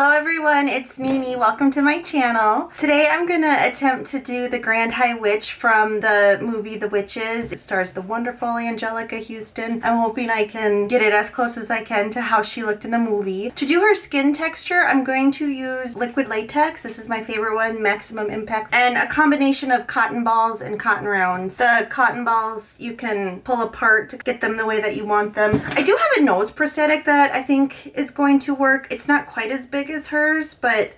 Hello everyone, it's Mimi. Welcome to my channel. Today I'm gonna attempt to do the Grand High Witch from the movie The Witches. It stars the wonderful Angelica Houston. I'm hoping I can get it as close as I can to how she looked in the movie. To do her skin texture, I'm going to use liquid latex. This is my favorite one, Maximum Impact, and a combination of cotton balls and cotton rounds. The cotton balls you can pull apart to get them the way that you want them. I do have a nose prosthetic that I think is going to work. It's not quite as big as hers, but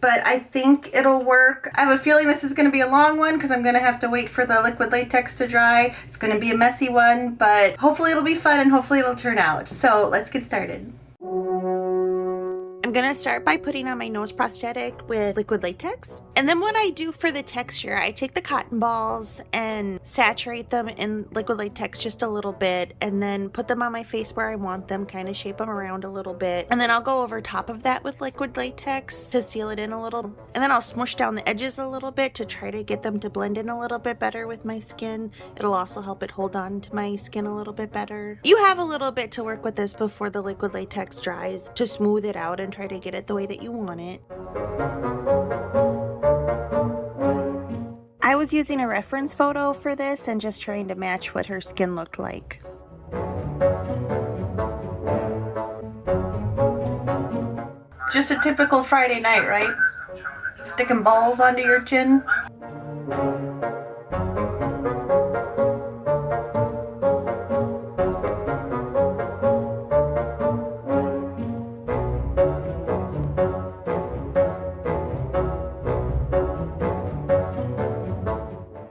I think it'll work. I have a feeling this is going to be a long one because I'm going to have to wait for the liquid latex to dry. It's going to be a messy one, but hopefully it'll be fun and hopefully it'll turn out. So let's get started. I'm gonna start by putting on my nose prosthetic with liquid latex. And then what I do for the texture, I take the cotton balls and saturate them in liquid latex just a little bit and then put them on my face where I want them, kind of shape them around a little bit. And then I'll go over top of that with liquid latex to seal it in a little. And then I'll smush down the edges a little bit to try to get them to blend in a little bit better with my skin. It'll also help it hold on to my skin a little bit better. You have a little bit to work with this before the liquid latex dries to smooth it out and try to get it the way that you want it. I was using a reference photo for this and just trying to match what her skin looked like. Just a typical Friday night, right? Sticking balls onto your chin.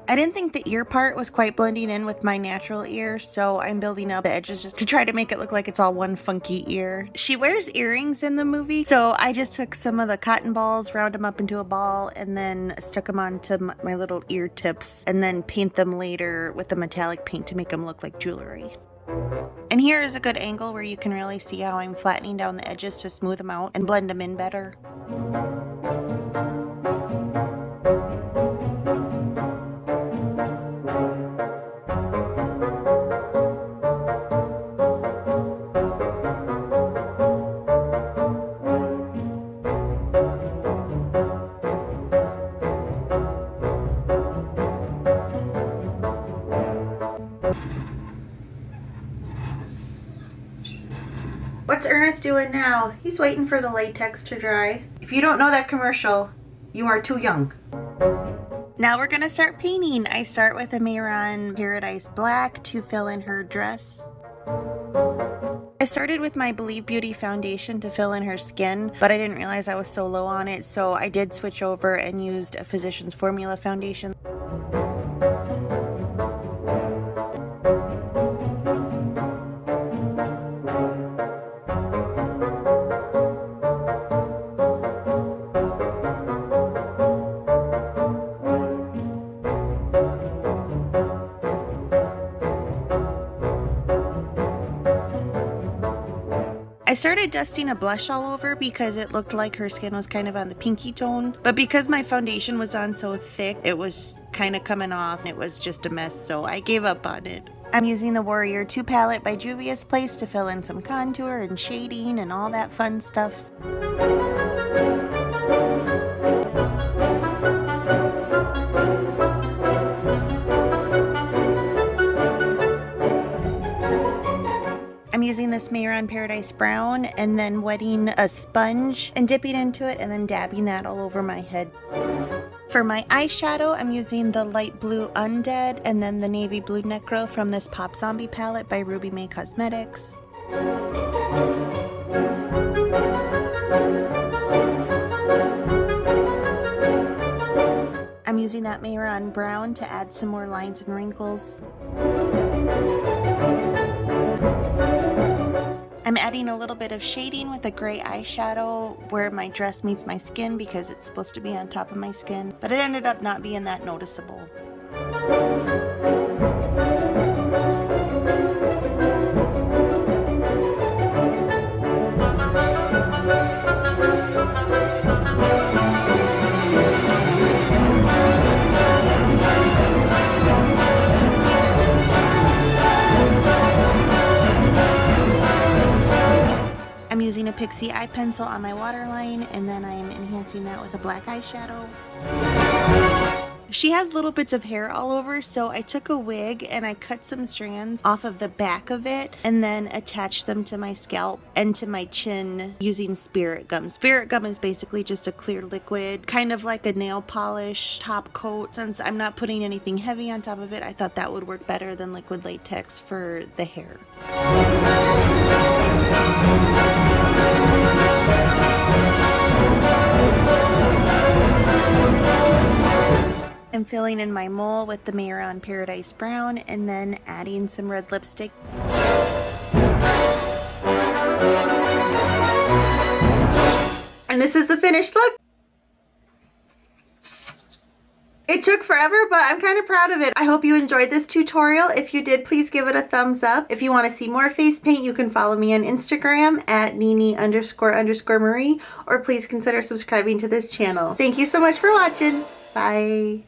I didn't think the ear part was quite blending in with my natural ear, so I'm building out the edges just to try to make it look like it's all one funky ear. She wears earrings in the movie, so I just took some of the cotton balls, round them up into a ball, and then stuck them onto my little ear tips, and then paint them later with the metallic paint to make them look like jewelry. And here is a good angle where you can really see how I'm flattening down the edges to smooth them out and blend them in better. What's Ernest doing now? He's waiting for the latex to dry. If you don't know that commercial, you are too young. Now we're gonna start painting. I start with a Mehron Paradise Black to fill in her dress. I started with my Believe Beauty foundation to fill in her skin, but I didn't realize I was so low on it, so I did switch over and used a Physicians Formula foundation. I started dusting a blush all over because it looked like her skin was kind of on the pinky tone, but because my foundation was on so thick, it was kind of coming off and it was just a mess, so I gave up on it. I'm using the Warrior 2 palette by Juvia's Place to fill in some contour and shading and all that fun stuff. I'm using this Mehron Paradise Brown and then wetting a sponge and dipping into it and then dabbing that all over my head. For my eyeshadow, I'm using the light blue Undead and then the navy blue Necro from this Pop Zombie palette by Ruby May Cosmetics. I'm using that Mehron Brown to add some more lines and wrinkles. I'm adding a little bit of shading with a gray eyeshadow where my dress meets my skin because it's supposed to be on top of my skin, but it ended up not being that noticeable. Pixi eye pencil on my waterline, and then I am enhancing that with a black eyeshadow. She has little bits of hair all over, so I took a wig and I cut some strands off of the back of it and then attached them to my scalp and to my chin using spirit gum. Spirit gum is basically just a clear liquid, kind of like a nail polish top coat. Since I'm not putting anything heavy on top of it, I thought that would work better than liquid latex for the hair. I'm filling in my mole with the Mehron Paradise Brown and then adding some red lipstick. And this is the finished look. It took forever, but I'm kind of proud of it. I hope you enjoyed this tutorial. If you did, please give it a thumbs up. If you want to see more face paint, you can follow me on Instagram at Nini__Marie, or please consider subscribing to this channel. Thank you so much for watching. Bye.